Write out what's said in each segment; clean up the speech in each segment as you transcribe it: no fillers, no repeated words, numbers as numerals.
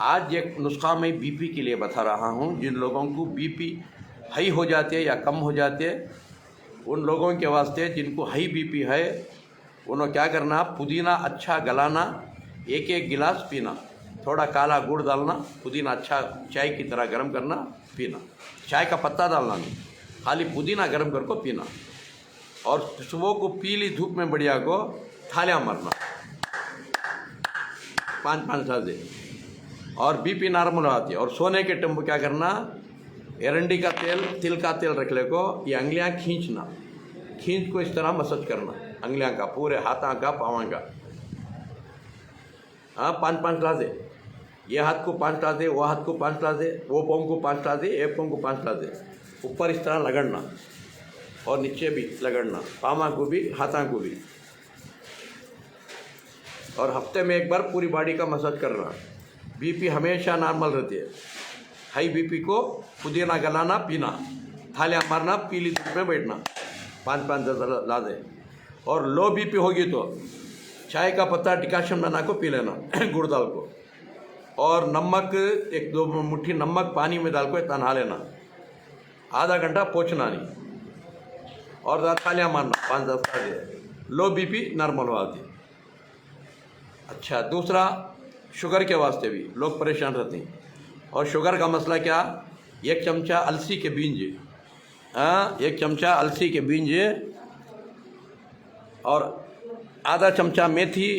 आज एक नुस्खा मैं बीपी के लिए बता रहा हूँ। जिन लोगों को बीपी हाई हो जाती है या कम हो जाते हैं, उन लोगों के वास्ते जिनको हाई बीपी है, उन्हें क्या करना, पुदीना अच्छा गलाना, एक एक गिलास पीना, थोड़ा काला गुड़ डालना, पुदीना अच्छा चाय की तरह गर्म करना, पीना। चाय का पत्ता डालना नहीं, खाली पुदीना गर्म करके पीना। और सुबह को पीली धूप में बढ़िया को थालियाँ मारना 5-5 साल। और बीपी नॉर्मल आती है। और सोने के टाइम क्या करना, एरंडी का तेल, तिल का तेल रख ले को, ये अंगलियाँ खींचना, खींच को इस तरह मसाज करना, अंगलियाँ का, पूरे हाथों का, पाँव का। हाँ, 5-5 ग्लास दे, ये हाथ को 5 ग्लास दे, वो हाथ को 5 ग्लास दे, वो पाँव को 5 ग्लास दे, एक पाँव को 5 ग्लास दे। ऊपर इस तरह लगड़ना और नीचे भी लगड़ना, पाँव को भी, हाथों को भी। और हफ्ते में एक बार पूरी बॉडी का मसाज करना। बीपी हमेशा नॉर्मल रहती है। हाई बीपी को पुदीना गलाना, पीना, थालियाँ मारना, पीली धूप में बैठना, 5-5 ला दे। और लो बीपी होगी तो चाय का पत्ता डिकाशन बना को पी लेना गुड़ डाल को। और नमक, 1-2 मुट्ठी नमक पानी में डाल को इतना नहा लेना, आधा घंटा पोंछना नहीं। और थालियाँ मारना 5-10 बार। लो बीपी नॉर्मल हो जाती है। अच्छा, दूसरा, शुगर के वास्ते भी लोग परेशान रहते हैं। और शुगर का मसला क्या, 1 चमचा अलसी के बीज, 1 चमचा अलसी के बीज और आधा चमचा मेथी,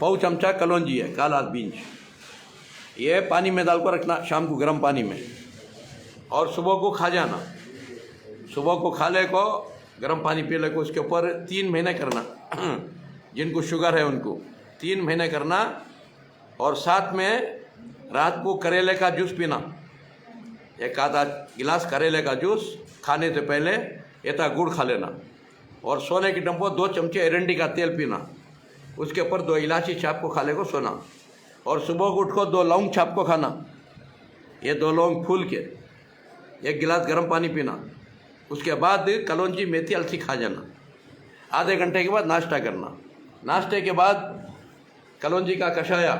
पाव चमचा कलौंजी है, काला बीज, ये पानी में डाल कर रखना शाम को गर्म पानी में। और सुबह को खा जाना, सुबह को खा ले को, गर्म पानी पी ले को। उसके ऊपर 3 महीने करना जिनको शुगर है उनको 3 महीने करना। और साथ में रात को करेले का जूस पीना, 1 आधा गिलास करेले का जूस खाने से पहले, इतना गुड़ खा लेना। और सोने की टम्पो 2 चमचे एरंडी का तेल पीना, उसके ऊपर 2 इलायची छाप को खा ले को सोना। और सुबह को उठ को 2 लौंग छाप को खाना, ये 2 लौंग फूल के 1 गिलास गर्म पानी पीना। उसके बाद कलौंजी, मेथी, अलसी खा जाना। आधे घंटे के बाद नाश्ता करना। नाश्ते के बाद कलौंजी का कषाया,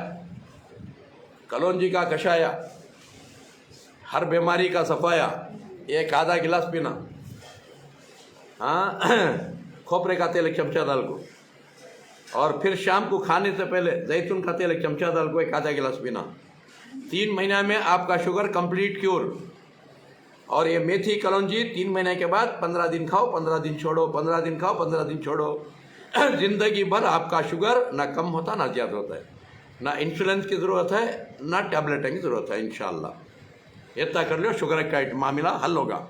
कलौंजी का कषाया, हर बीमारी का सफाया, 1 आधा गिलास पीना। हाँ, खोपरे का तेल 1 चमचा डाल को। और फिर शाम को खाने से पहले जैतून का तेल 1 चमचा डाल को 1 आधा गिलास पीना। 3 महीना में आपका शुगर कंप्लीट क्योर। और ये मेथी कलौंजी 3 महीने के बाद 15 दिन खाओ, 15 दिन छोड़ो, 15 दिन खाओ, 15 दिन छोड़ो। जिंदगी भर आपका शुगर ना कम होता ना ज़्यादा होता है, ना इंश्योरेंस की ज़रूरत है, ना टैबलेट की ज़रूरत है। इंशाल्लाह इतना कर लो, शुगर का मामला हल होगा।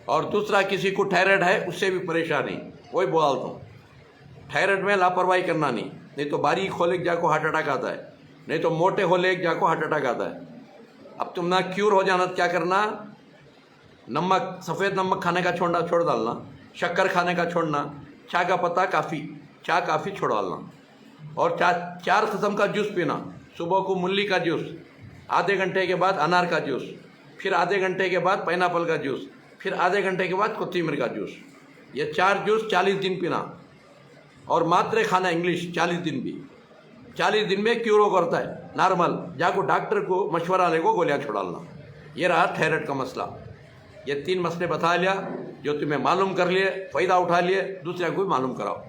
और दूसरा, किसी को थायराइड है, उससे भी परेशानी, वही बोलता हूँ, थायराइड में लापरवाही करना नहीं तो बारीक होले जाको हार्ट अटैक आता है, नहीं तो मोटे होले जाको हार्ट अटैक आता है। अब तुम ना क्यूर हो जाना, क्या करना, नमक, सफ़ेद नमक खाने का छोड़ डालना, शक्कर खाने का छोड़ना, चाय का पत्ता, चाय काफ़ी छोड़ डालना। और 4 किस्म का जूस पीना। सुबह को मूली का जूस, आधे घंटे के बाद अनार का जूस, फिर आधे घंटे के बाद पाइनएप्पल का जूस, फिर आधे घंटे के बाद कोथिमीर का जूस। ये 4 जूस 40 दिन पीना। और मात्रे खाना इंग्लिश 40 दिन भी, 40 दिन में क्यूर करता है नॉर्मल। जाको डॉक्टर को मशवरा ले को गोलियाँ छोड़ालना। ये रहा थायराइड का मसला। ये 3 मसले बता लिया, जो तुम्हें मालूम कर लिए, फ़ायदा उठा लिए, दूसरे को भी मालूम कराओ।